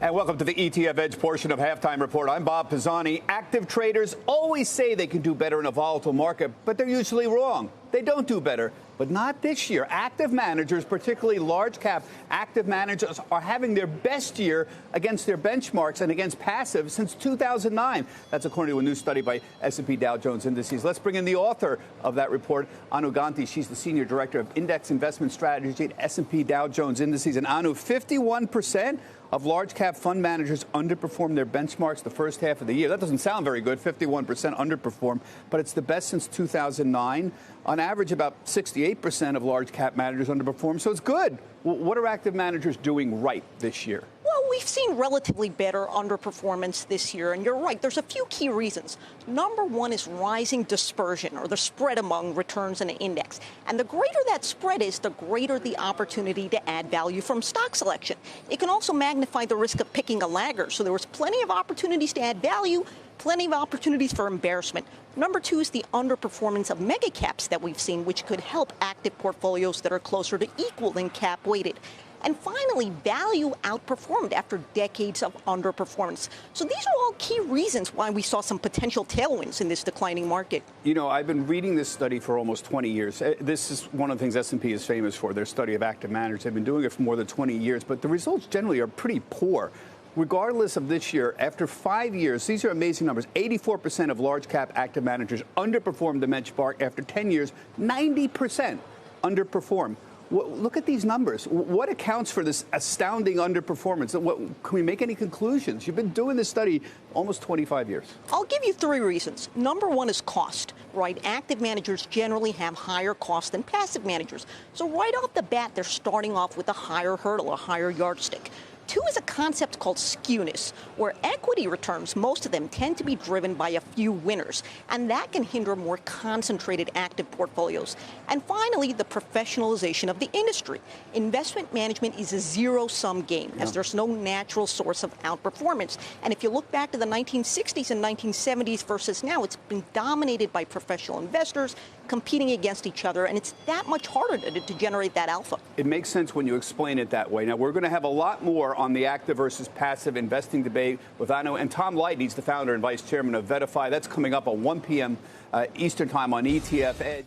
And welcome to the ETF Edge portion of Halftime Report. I'm Bob Pisani. Active traders always say they can do better in a volatile market, but they're usually wrong. They don't do better, but not this year. Active managers, particularly large cap active managers, are having their best year against their benchmarks and against passive since 2009. That's according to a new study by S&P Dow Jones Indices. Let's bring in the author of that report, Anu Ganti. She's the Senior Director of Index Investment Strategy at S&P Dow Jones Indices. And Anu, 51% of large cap fund managers underperformed their benchmarks the first half of the year. That doesn't sound very good, 51% underperformed, but it's the best since 2009. On average, about 68% of large cap managers underperform, so it's good. What are active managers doing right this year? Well, we've seen relatively better underperformance this year, and you're right. There's a few key reasons. Number one is rising dispersion, or the spread among returns in an index. And the greater that spread is, the greater the opportunity to add value from stock selection. It can also magnify the risk of picking a lagger. So there was plenty of opportunities to add value, plenty of opportunities for embarrassment. Number two is the underperformance of mega caps that we've seen, which could help active portfolios that are closer to equal than cap weighted. And finally, value outperformed after decades of underperformance. So these are all key reasons why we saw some potential tailwinds in this declining market. You know, I've been reading this study for almost 20 years. This is one of the things S&P is famous for, their study of active managers. They've been doing it for more than 20 years, but the results generally are pretty poor. Regardless of this year, after 5 years, these are amazing numbers. 84% of large cap active managers underperformed the benchmark. After 10 years, 90% underperform. Look at these numbers. What accounts for this astounding underperformance? Can we make any conclusions? You've been doing this study almost 25 years. I'll give you three reasons. Number one is cost, right? Active managers generally have higher cost than passive managers. So right off the bat, they're starting off with a higher hurdle, a higher yardstick. Two is a concept called skewness, where equity returns, most of them, tend to be driven by a few winners, and that can hinder more concentrated active portfolios. And finally, the professionalization of the industry. Investment management is a zero-sum game, as there's no natural source of outperformance. And if you look back to the 1960s and 1970s versus now, it's been dominated by professional investors competing against each other, and it's that much harder to generate that alpha. It makes sense when you explain it that way. Now, we're going to have a lot more on the active versus passive investing debate with Anu and Tom Light. He's the founder and vice chairman of VettaFi. That's coming up at 1 p.m. Eastern Time on ETF Edge.